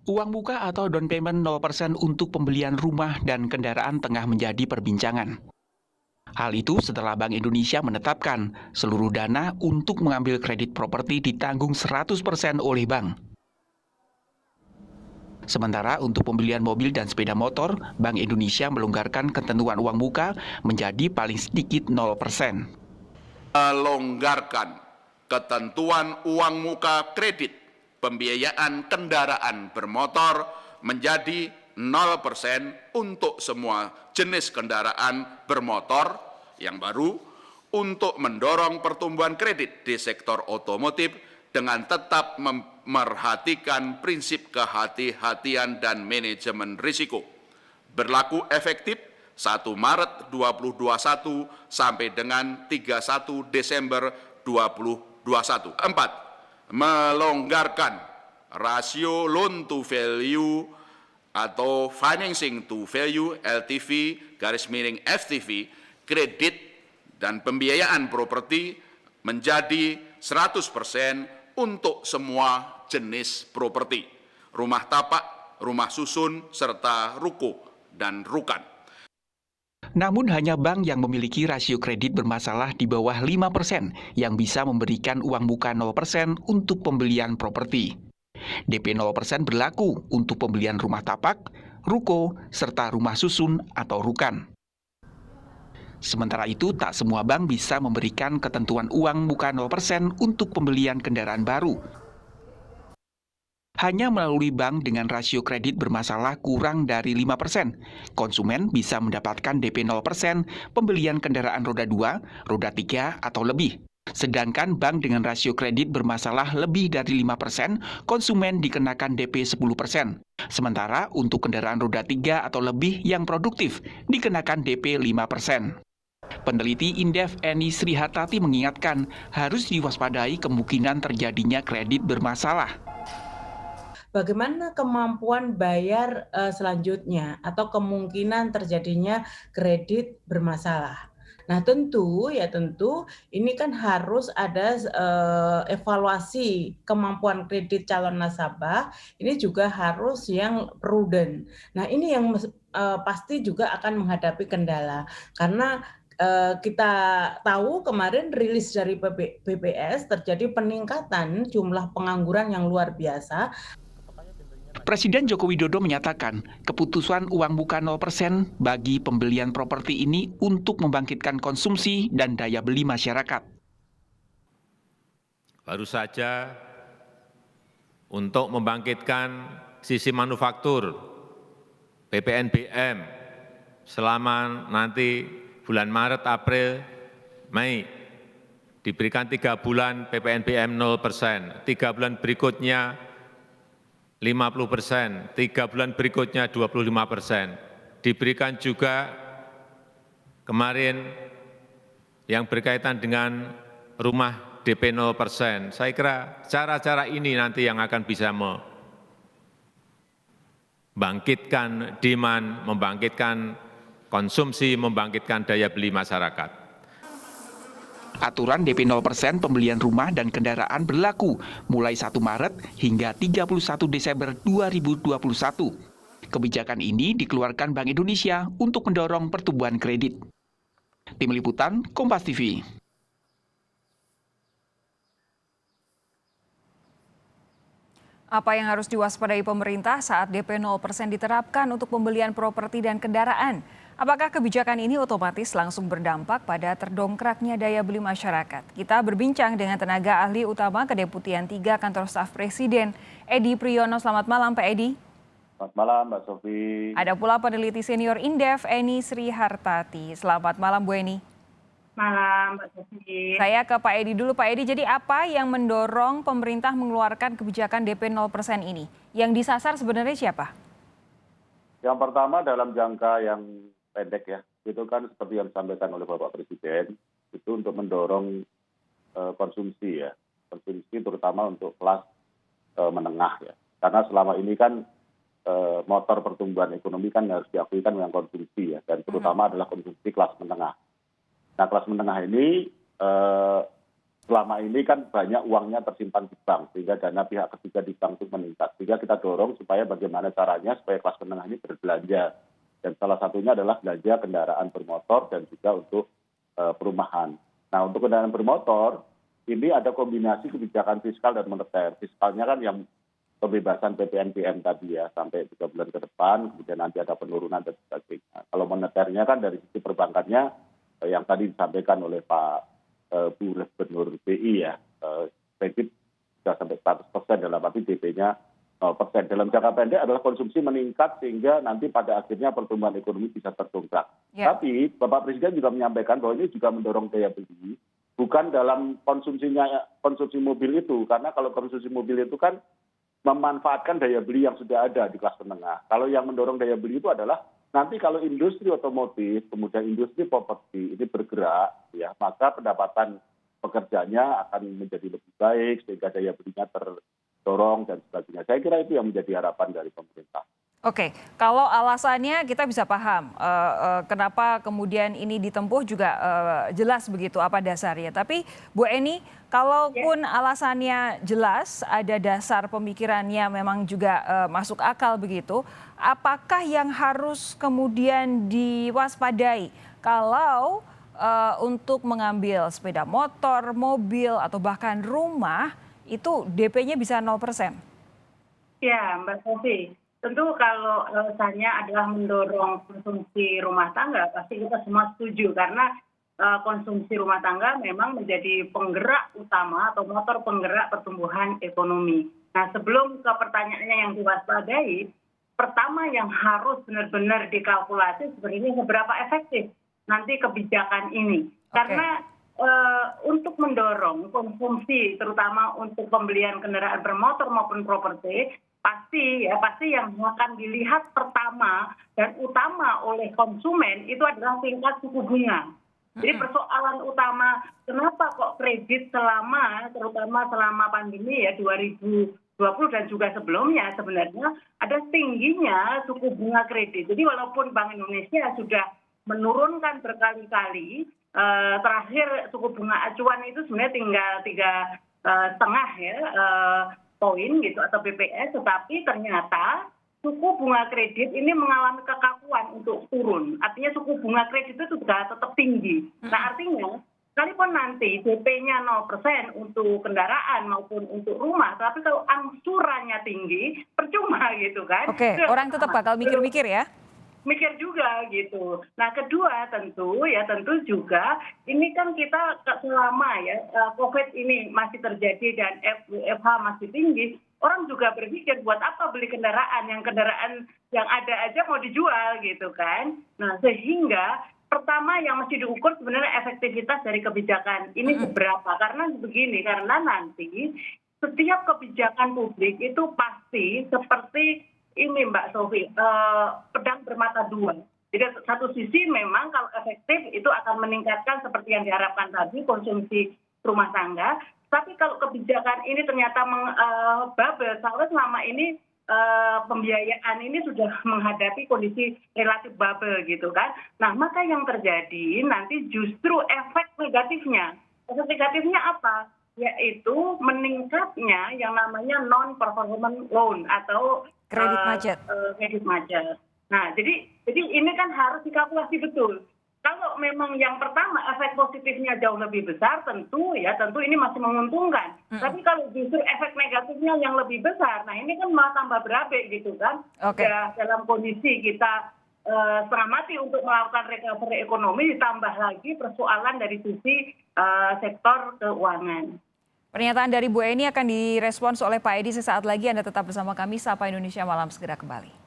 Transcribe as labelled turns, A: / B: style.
A: Uang muka atau down payment 0% untuk pembelian rumah dan kendaraan tengah menjadi perbincangan. Hal itu setelah Bank Indonesia menetapkan seluruh dana untuk mengambil kredit properti ditanggung 100% oleh bank. Sementara untuk pembelian mobil dan sepeda motor, Bank Indonesia melonggarkan ketentuan uang muka menjadi paling sedikit 0%.
B: Melonggarkan ketentuan uang muka kredit pembiayaan kendaraan bermotor menjadi 0% untuk semua jenis kendaraan bermotor yang baru untuk mendorong pertumbuhan kredit di sektor otomotif dengan tetap memerhatikan prinsip kehati-hatian dan manajemen risiko. Berlaku efektif 1 Maret 2021 sampai dengan 31 Desember 2021. 4. Melonggarkan rasio loan to value atau financing to value LTV garis miring FTV kredit dan pembiayaan properti menjadi 100% untuk semua jenis properti, rumah tapak, rumah susun, serta ruko dan rukan.
A: Namun hanya bank yang memiliki rasio kredit bermasalah di bawah 5% yang bisa memberikan uang muka 0% untuk pembelian properti. DP 0% berlaku untuk pembelian rumah tapak, ruko, serta rumah susun atau rukan. Sementara itu, tak semua bank bisa memberikan ketentuan uang muka 0% untuk pembelian kendaraan baru. Hanya melalui bank dengan rasio kredit bermasalah kurang dari 5%, konsumen bisa mendapatkan DP 0% pembelian kendaraan roda 2, roda 3, atau lebih. Sedangkan bank dengan rasio kredit bermasalah lebih dari 5%, konsumen dikenakan DP 10%. Sementara untuk kendaraan roda 3 atau lebih yang produktif, dikenakan DP 5%. Peneliti Indef Eni Srihartati mengingatkan harus diwaspadai kemungkinan terjadinya kredit bermasalah.
C: Bagaimana kemampuan bayar selanjutnya atau kemungkinan terjadinya kredit bermasalah. Nah tentu ini kan harus ada evaluasi kemampuan kredit calon nasabah, ini juga harus yang prudent. Nah ini yang pasti juga akan menghadapi kendala karena kita tahu kemarin rilis dari BPS terjadi peningkatan jumlah pengangguran yang luar biasa.
A: Presiden Joko Widodo menyatakan keputusan uang muka 0% bagi pembelian properti ini untuk membangkitkan konsumsi dan daya beli masyarakat.
D: Baru saja untuk membangkitkan sisi manufaktur PPNBM selama nanti bulan Maret, April, Mei diberikan 3 bulan PPNBM 0%, 3 bulan berikutnya 50%, 3 bulan berikutnya 25%. Diberikan juga kemarin yang berkaitan dengan rumah DP 0%. Saya kira cara-cara ini nanti yang akan bisa membangkitkan demand, membangkitkan konsumsi, membangkitkan daya beli masyarakat.
A: Aturan DP 0% pembelian rumah dan kendaraan berlaku mulai 1 Maret hingga 31 Desember 2021. Kebijakan ini dikeluarkan Bank Indonesia untuk mendorong pertumbuhan kredit. Tim Liputan, Kompas TV.
E: Apa yang harus diwaspadai pemerintah saat DP 0% diterapkan untuk pembelian properti dan kendaraan? Apakah kebijakan ini otomatis langsung berdampak pada terdongkraknya daya beli masyarakat? Kita berbincang dengan tenaga ahli utama Kedeputian 3 Kantor Staf Presiden, Edi Priyono. Selamat malam, Pak Edi.
F: Selamat malam, Mbak Sofi.
E: Ada pula peneliti senior Indef, Eni Srihartati. Selamat malam, Bu Eni.
G: Malam, Mbak Sofi.
E: Saya ke Pak Edi dulu, Pak Edi. Jadi apa yang mendorong pemerintah mengeluarkan kebijakan DP 0% ini? Yang disasar sebenarnya siapa?
F: Yang pertama dalam jangka yang pendek ya, itu kan seperti yang disampaikan oleh Bapak Presiden, itu untuk mendorong konsumsi ya, konsumsi terutama untuk kelas menengah ya. Karena selama ini kan motor pertumbuhan ekonomi kan harus diakui kan dengan konsumsi ya, dan terutama adalah konsumsi kelas menengah. Nah kelas menengah ini selama ini kan banyak uangnya tersimpan di bank, sehingga dana pihak ketiga di bank itu meningkat. Sehingga kita dorong supaya bagaimana caranya supaya kelas menengah ini berbelanja. Dan salah satunya adalah belanja kendaraan bermotor dan juga untuk perumahan. Nah, untuk kendaraan bermotor, ini ada kombinasi kebijakan fiskal dan moneter. Fiskalnya kan yang pembebasan PPNBM tadi ya, sampai 3 bulan ke depan, kemudian nanti ada penurunan dan sebagainya. Kalau moneternya kan dari sisi perbankannya, yang tadi disampaikan oleh Pak Bu Gubernur BI ya, kredit sudah sampai 100% dalam arti DP-nya 0%. Dalam jangka pendek adalah konsumsi meningkat sehingga nanti pada akhirnya pertumbuhan ekonomi bisa terdongkrak.
E: Ya.
F: Tapi Bapak Presiden juga menyampaikan bahwa ini juga mendorong daya beli, bukan dalam konsumsi mobil itu, karena kalau konsumsi mobil itu kan memanfaatkan daya beli yang sudah ada di kelas menengah. Kalau yang mendorong daya beli itu adalah nanti kalau industri otomotif, kemudian industri properti ini bergerak, ya maka pendapatan pekerjanya akan menjadi lebih baik sehingga daya belinya terdorong dan sebagainya. Saya kira itu yang menjadi harapan dari pemerintah.
E: Oke, kalau alasannya kita bisa paham kenapa kemudian ini ditempuh juga jelas begitu apa dasarnya. Tapi Bu Eni, kalaupun alasannya jelas, ada dasar pemikirannya memang juga masuk akal begitu, apakah yang harus kemudian diwaspadai kalau untuk mengambil sepeda motor, mobil, atau bahkan rumah itu DP-nya bisa 0%?
G: Ya, Mbak Sofi. Tentu kalau alasannya adalah mendorong konsumsi rumah tangga, pasti kita semua setuju karena konsumsi rumah tangga memang menjadi penggerak utama atau motor penggerak pertumbuhan ekonomi. Nah, sebelum ke pertanyaannya yang diwaspadai, pertama yang harus benar-benar dikalkulasi sebenarnya seberapa efektif nanti kebijakan ini. Karena untuk mendorong konsumsi, terutama untuk pembelian kendaraan bermotor maupun properti, pasti yang akan dilihat pertama dan utama oleh konsumen itu adalah tingkat suku bunga. Jadi persoalan utama kenapa kok kredit terutama selama pandemi ya 2020 dan juga sebelumnya sebenarnya ada tingginya suku bunga kredit. Jadi walaupun Bank Indonesia sudah menurunkan berkali-kali, terakhir suku bunga acuan itu sebenarnya tinggal 3,5 poin gitu atau BPS, tetapi ternyata suku bunga kredit ini mengalami kekakuan untuk turun. Artinya suku bunga kredit itu sudah tetap tinggi. Nah, artinya sekalipun nanti DP-nya 0% untuk kendaraan maupun untuk rumah, tapi kalau angsurannya tinggi, percuma gitu kan.
E: Oke, orang tetap bakal mikir-mikir ya?
G: Mikir juga gitu. Nah, kedua tentu juga ini kan kita selama ya COVID ini masih terjadi dan WFH masih tinggi, orang juga berpikir buat apa beli kendaraan yang ada aja mau dijual gitu kan. Nah, sehingga pertama yang mesti diukur sebenarnya efektivitas dari kebijakan ini seberapa. Karena begini, karena nanti setiap kebijakan publik itu pasti seperti ini Mbak Sofi, pedang bermata dua. Jadi satu sisi memang kalau efektif itu akan meningkatkan seperti yang diharapkan tadi konsumsi rumah tangga. Tapi kalau kebijakan ini ternyata bubble, soalnya selama ini pembiayaan ini sudah menghadapi kondisi relatif bubble gitu kan. Nah, maka yang terjadi nanti justru efek negatifnya. Efek negatifnya apa? Yaitu meningkatnya yang namanya non-performing loan atau
E: kredit macet.
G: Kredit macet. Nah, jadi ini kan harus dikalkulasi betul. Kalau memang yang pertama efek positifnya jauh lebih besar, tentu ini masih menguntungkan. Tapi kalau justru efek negatifnya yang lebih besar, nah ini kan malah tambah berabe gitu kan. Ya, dalam kondisi kita setengah mati untuk melakukan recovery ekonomi, ditambah lagi persoalan dari sisi sektor keuangan.
E: Pernyataan dari Bu Eni akan direspons oleh Pak Edi sesaat lagi. Anda tetap bersama kami, Sapa Indonesia Malam segera kembali.